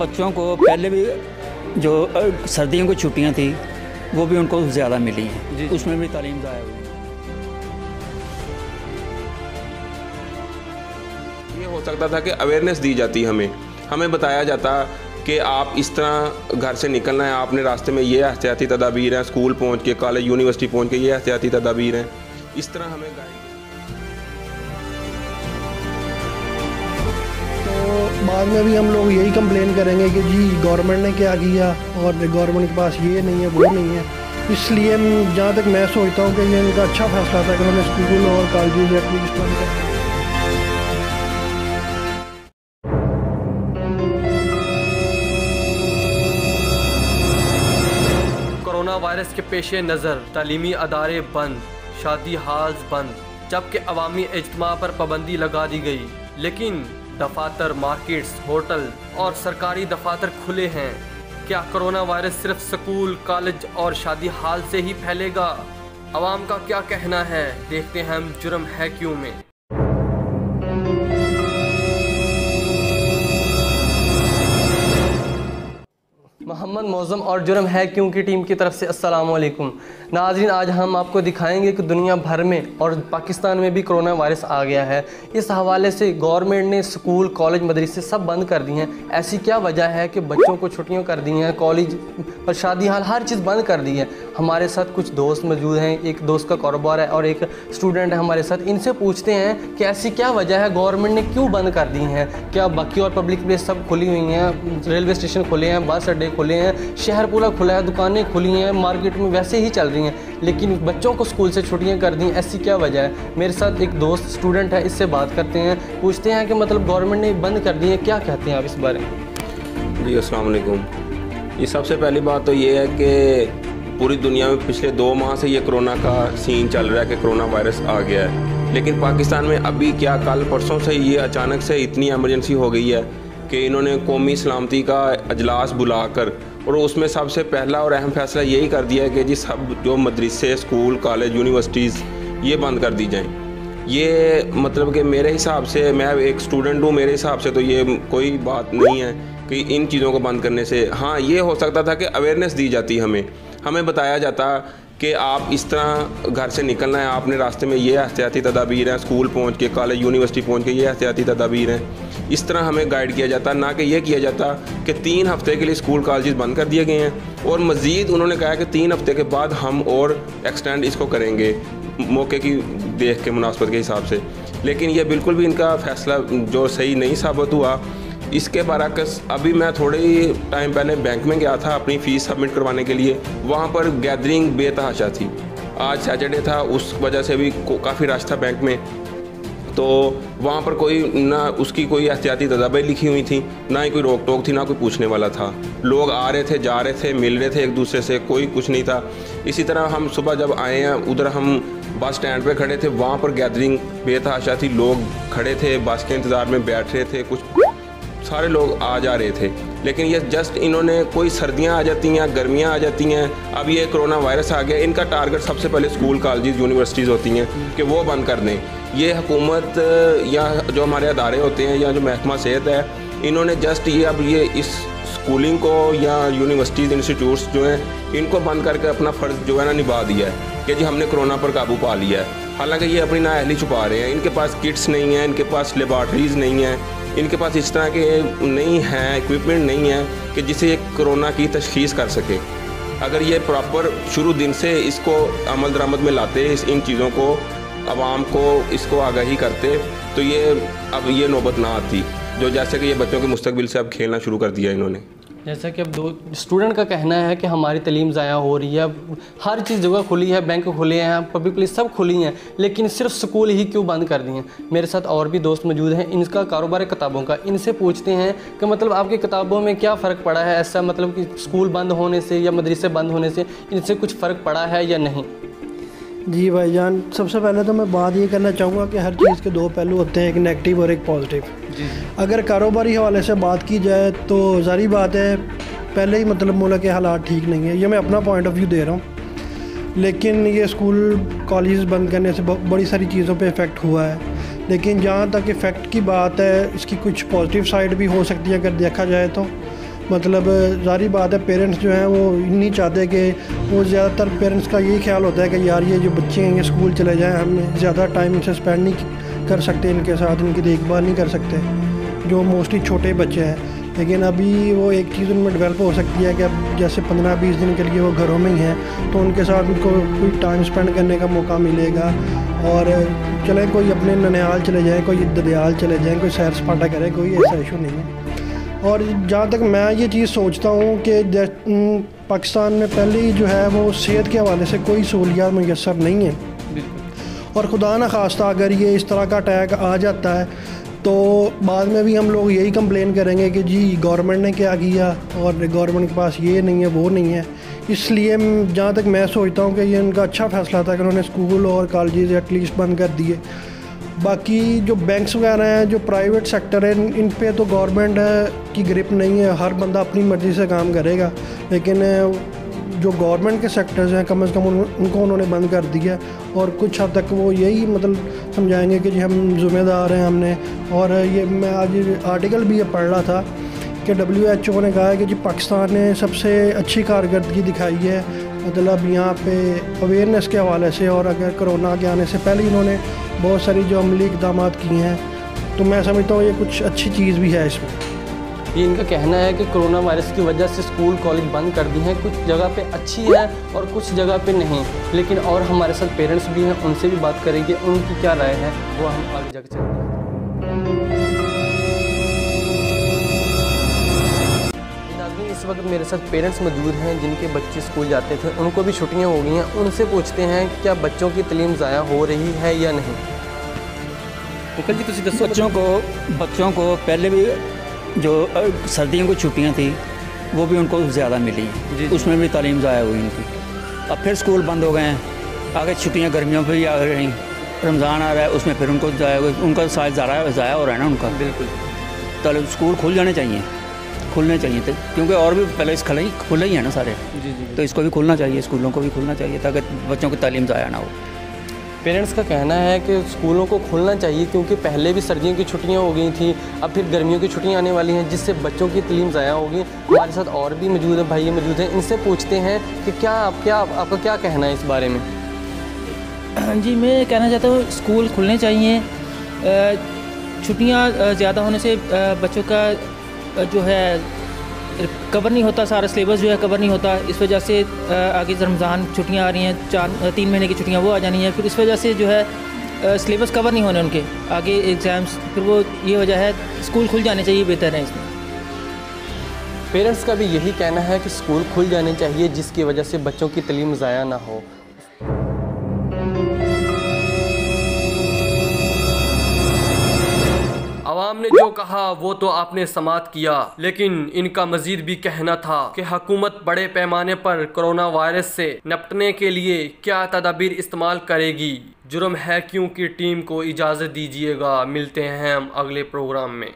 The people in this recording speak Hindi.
बच्चों को पहले भी जो सर्दियों की छुट्टियां थी वो भी उनको ज़्यादा मिली हैं, उसमें भी तालीम ज़ाया हुई। ये हो सकता था कि अवेयरनेस दी जाती, हमें बताया जाता कि आप इस तरह घर से निकलना है, आपने रास्ते में ये एहतियाती तदाबीर हैं, स्कूल पहुंच के, कॉलेज यूनिवर्सिटी पहुंच के ये एहतियाती तदाबीर हैं, इस तरह हमें गाइड। तो बाद में भी हम लोग यही कंप्लेन करेंगे कि जी गवर्नमेंट ने क्या किया और गवर्नमेंट के पास ये नहीं है वो नहीं है। इसलिए जहाँ तक मैं सोचता हूँ कि ये इनका अच्छा फैसला था कि उन्होंने स्कूल और कॉलेज एटलीस्ट बंद कर दिया। कोरोना वायरस के पेश नज़र तालीमी अदारे बंद, शादी हाल्स बंद, जबकि अवामी इज्तिमा पर पाबंदी लगा दी गई, लेकिन दफातर, मार्केट्स, होटल और सरकारी दफातर खुले हैं। क्या कोरोना वायरस सिर्फ स्कूल, कॉलेज और शादी हाल से ही फैलेगा? अवाम का क्या कहना है, देखते हैं हम जुर्म है क्यों में। मोहम्मद मौज़म और जुर्म है क्यों की टीम की तरफ से अस्सलाम वालेकुम नाज़रीन। आज हम आपको दिखाएंगे कि दुनिया भर में और पाकिस्तान में भी कोरोना वायरस आ गया है। इस हवाले से गवर्नमेंट ने स्कूल, कॉलेज, मदरसे सब बंद कर दिए हैं। ऐसी क्या वजह है कि बच्चों को छुट्टियां कर दी हैं, कॉलेज और शादी हाल हर चीज़ बंद कर दी है। हमारे साथ कुछ दोस्त मौजूद हैं, एक दोस्त का कारोबार है और एक स्टूडेंट है हमारे साथ। इनसे पूछते हैं कि ऐसी क्या वजह है, गवर्नमेंट ने क्यों बंद कर दी हैं? क्या बाकी और पब्लिक प्लेस सब खुली हुई हैं, रेलवे स्टेशन खुले हैं, बस अड्डे खुले हैं, शहर पूरा खुला है, दुकानें खुली हैं, मार्केट में वैसे ही चल रही हैं, लेकिन बच्चों को स्कूल से छुट्टियां कर दी, ऐसी क्या वजह है? मेरे साथ एक दोस्त स्टूडेंट है, इससे बात करते हैं, पूछते हैं कि मतलब गवर्नमेंट ने बंद कर दी है, क्या कहते हैं आप इस बारे में? जी अस्सलाम वालेकुम। ये सबसे पहली बात तो ये है कि पूरी दुनिया में पिछले 2 माह से ये कोरोना का सीन चल रहा है कि कोरोना वायरस आ गया है, लेकिन पाकिस्तान में अभी क्या कल परसों से ये अचानक से इतनी एमरजेंसी हो गई है कि इन्होंने कौमी सलामती का अजलास बुलाकर और उसमें सबसे पहला और अहम फैसला यही कर दिया है कि जी सब जो मदरसे, स्कूल, कॉलेज, यूनिवर्सिटीज़ ये बंद कर दी जाएं। ये मतलब कि मेरे हिसाब से, मैं एक स्टूडेंट हूँ, मेरे हिसाब से तो ये कोई बात नहीं है कि इन चीज़ों को बंद करने से। हाँ, ये हो सकता था कि अवेयरनेस दी जाती, हमें बताया जाता कि आप इस तरह घर से निकलना है, आपने रास्ते में ये एहतियाती तदाबीर हैं, स्कूल पहुंच के, कॉलेज, यूनिवर्सिटी पहुंच के ये एहतियाती तदाबीर हैं, इस तरह हमें गाइड किया जाता, ना कि ये किया जाता कि 3 हफ्ते के लिए स्कूल कॉलेज बंद कर दिए गए हैं और मज़ीद उन्होंने कहा कि 3 हफ्ते के बाद हम और एक्सटेंड इसको करेंगे मौके की देख के, मुनासबत के हिसाब से। लेकिन ये बिल्कुल भी इनका फ़ैसला जो सही नहीं साबित हुआ। इसके बरअक्स अभी मैं थोड़े ही टाइम पहले बैंक में गया था अपनी फ़ीस सबमिट करवाने के लिए, वहाँ पर गैदरिंग बेतहाशा थी। आज सैटरडे था, उस वजह से भी काफ़ी रश था बैंक में, तो वहाँ पर कोई ना उसकी कोई एहतियाती तदाबीर लिखी हुई थी, ना ही कोई रोक टोक थी, ना कोई पूछने वाला था। लोग आ रहे थे, जा रहे थे, मिल रहे थे एक दूसरे से, कोई कुछ नहीं था। इसी तरह हम सुबह जब आए हैं, उधर हम बस स्टैंड पे खड़े थे, वहाँ पर गैदरिंग बेतहाशा थी, लोग खड़े थे, बस के इंतज़ार में बैठ रहे थे, कुछ सारे लोग आ जा रहे थे। लेकिन ये जस्ट इन्होंने, कोई सर्दियां आ जाती हैं, गर्मियां आ जाती हैं, अब ये कोरोना वायरस आ गया, इनका टारगेट सबसे पहले स्कूल, कॉलेज, यूनिवर्सिटीज़ होती हैं कि वो बंद कर दें। ये हुकूमत या जो हमारे अदारे होते हैं या जो महकमा सेहत है, इन्होंने जस्ट ये अब ये इस स्कूलिंग को या यूनिवर्सिटीज़, इंस्टीट्यूट्स जो हैं, इनको बंद करके अपना फ़र्ज़ जो है ना निभा दिया है कि जी हमने कोरोना पर काबू पा लिया है। हालांकि ये अपनी नाअहली छुपा रहे हैं, इनके पास किट्स नहीं हैं, इनके पास लेबॉर्ट्रीज़ नहीं हैं, इनके पास इस तरह के नहीं हैं, इक्विपमेंट नहीं है कि जिसे ये कोरोना की तशख़ीस कर सके। अगर ये प्रॉपर शुरू दिन से इसको अमल दरामद में लाते, इन चीज़ों को आवाम को इसको आगाही करते, तो ये अब ये नौबत ना आती, जो जैसे कि ये बच्चों के मुस्तकबिल से अब खेलना शुरू कर दिया इन्होंने। जैसा कि अब दो स्टूडेंट का कहना है कि हमारी तालीम ज़ाया हो रही है, हर चीज़ जगह खुली है, बैंक खुले हैं, पब्लिक प्लेस सब खुली हैं, लेकिन सिर्फ स्कूल ही क्यों बंद कर दिए हैं? मेरे साथ और भी दोस्त मौजूद हैं, इनका कारोबार है किताबों का। इनसे पूछते हैं कि मतलब आपकी किताबों में क्या फ़र्क पड़ा है ऐसा, मतलब कि स्कूल बंद होने से या मदरसे बंद होने से इनसे कुछ फ़र्क पड़ा है या नहीं? जी भाईजान, सबसे पहले तो मैं बात ये करना चाहूँगा कि हर चीज़ के 2 पहलू होते हैं, एक नेगेटिव और एक पॉजिटिव। अगर कारोबारी हवाले से बात की जाए तो ज़ाहिर बात है पहले ही मतलब मुल्क के हालात ठीक नहीं है, ये मैं अपना पॉइंट ऑफ व्यू दे रहा हूँ। लेकिन ये स्कूल कॉलेज बंद करने से बड़ी सारी चीज़ों पे इफ़ेक्ट हुआ है। लेकिन जहाँ तक इफ़ेक्ट की बात है, इसकी कुछ पॉजिटिव साइड भी हो सकती है अगर देखा जाए तो। मतलब ज़ाहिर बात है पेरेंट्स जो हैं वो नहीं चाहते कि वो ज़्यादातर पेरेंट्स का यही ख्याल होता है कि यार ये जो बच्चे हैं ये स्कूल चले जाएं, हम ज़्यादा टाइम से स्पेंड नहीं कर सकते इनके साथ, इनकी देखभाल नहीं कर सकते जो मोस्टली छोटे बच्चे हैं। लेकिन अभी वो एक चीज़ उनमें डेवलप हो सकती है कि अब जैसे 15-20 दिन के लिए वो घरों में ही हैं तो उनके साथ उनको कोई टाइम स्पेंड करने का मौका मिलेगा। और चले कोई अपने ननिहाल चले जाएँ, कोई ददियाल चले जाएँ, कोई सैर सपाटा करे, कोई ऐसा इशू नहीं है। और जहाँ तक मैं ये चीज़ सोचता हूँ कि पाकिस्तान में पहले ही जो है वो सेहत के हवाले से कोई सहूलियात मुयसर नहीं है, और खुदा न खास्ता अगर ये इस तरह का अटैक आ जाता है तो बाद में भी हम लोग यही कंप्लेन करेंगे कि जी गवर्नमेंट ने क्या किया और गवर्नमेंट के पास ये नहीं है वो नहीं है। इसलिए जहाँ तक मैं सोचता हूँ कि ये उनका अच्छा फ़ैसला था कि उन्होंने स्कूल और कॉलेज एटलीस्ट बंद कर दिए। बाकी जो बैंक्स वगैरह हैं, जो प्राइवेट सेक्टर है, इन पे तो गवर्नमेंट की ग्रिप नहीं है, हर बंदा अपनी मर्ज़ी से काम करेगा। लेकिन जो गवर्नमेंट के सेक्टर्स हैं कम से कम उनको उन्होंने बंद कर दिया, और कुछ हद तक वो यही मतलब समझाएंगे कि जी हम ज़िम्मेदार हैं हमने। और ये मैं आज आर्टिकल भी ये पढ़ रहा था कि WHO ने कहा है कि जी पाकिस्तान ने सबसे अच्छी कारकर्दगी दिखाई है, मतलब यहाँ पे अवेयरनेस के हवाले से, और अगर कोरोना के आने से पहले इन्होंने बहुत सारी जो अमली इक़दाम किए हैं, तो मैं समझता हूँ ये कुछ अच्छी चीज़ भी है इसमें। ये इनका कहना है कि कोरोना वायरस की वजह से स्कूल कॉलेज बंद कर दी हैं, कुछ जगह पे अच्छी है और कुछ जगह पे नहीं। लेकिन और हमारे साथ पेरेंट्स भी हैं, उनसे भी बात करेंगे, उनकी क्या राय है वो हम आगे जाकर चलते हैं। इस वक्त मेरे साथ पेरेंट्स मौजूद हैं जिनके बच्चे स्कूल जाते थे, उनको भी छुट्टियां हो गई हैं। उनसे पूछते हैं कि क्या बच्चों की तालीम ज़ाया हो रही है या नहीं। अंकल जी तुम दसो। बच्चों को पहले भी जो सर्दियों की छुट्टियां थी वो भी उनको ज़्यादा मिली, उसमें भी तालीम ज़ाया हुई उनकी। अब फिर स्कूल बंद हो गए हैं, आगे छुट्टियां गर्मियों पर भी आ रही, रमज़ान आ रहा है उसमें फिर उनको उनका साथ ज़ाया हो रहा है ना उनका। बिल्कुल, तो स्कूल खुल जाने चाहिए, खुलने चाहिए थे, क्योंकि और भी पहले इस खुले ही है ना सारे। तो इसको भी खुलना चाहिए, स्कूलों को भी खुलना चाहिए ताकि बच्चों की तालीम ज़ाया ना हो। पेरेंट्स का कहना है कि स्कूलों को खुलना चाहिए क्योंकि पहले भी सर्दियों की छुट्टियां हो गई थी, अब फिर गर्मियों की छुट्टियां आने वाली हैं जिससे बच्चों की तालीम ज़ाया होगी। हमारे साथ और भी मौजूद है, भाई मौजूद हैं, इनसे पूछते हैं कि आपका क्या कहना है इस बारे में। जी मैं कहना चाहता हूँ स्कूल खुलने चाहिए। छुट्टियाँ ज़्यादा होने से बच्चों का जो है कवर नहीं होता, सारा सिलेबस जो है कवर नहीं होता। इस वजह से आगे रमज़ान छुट्टियां आ रही हैं, 3 महीने की छुट्टियां वो आ जानी है, फिर इस वजह से जो है सिलेबस कवर नहीं होने उनके आगे एग्ज़ाम्स, फिर वो ये वजह है स्कूल खुल जाने चाहिए, बेहतर है इसमें। पेरेंट्स का भी यही कहना है कि स्कूल खुल जाने चाहिए जिसकी वजह से बच्चों की तालीम ज़ाया ना हो। अवाम ने जो कहा वो तो आपने समात किया, लेकिन इनका मजीद भी कहना था कि हुकूमत बड़े पैमाने पर कोरोना वायरस से निपटने के लिए क्या तदाबीर इस्तेमाल करेगी। जुर्म है क्यों की टीम को इजाज़त दीजिएगा। मिलते हैं हम अगले प्रोग्राम में।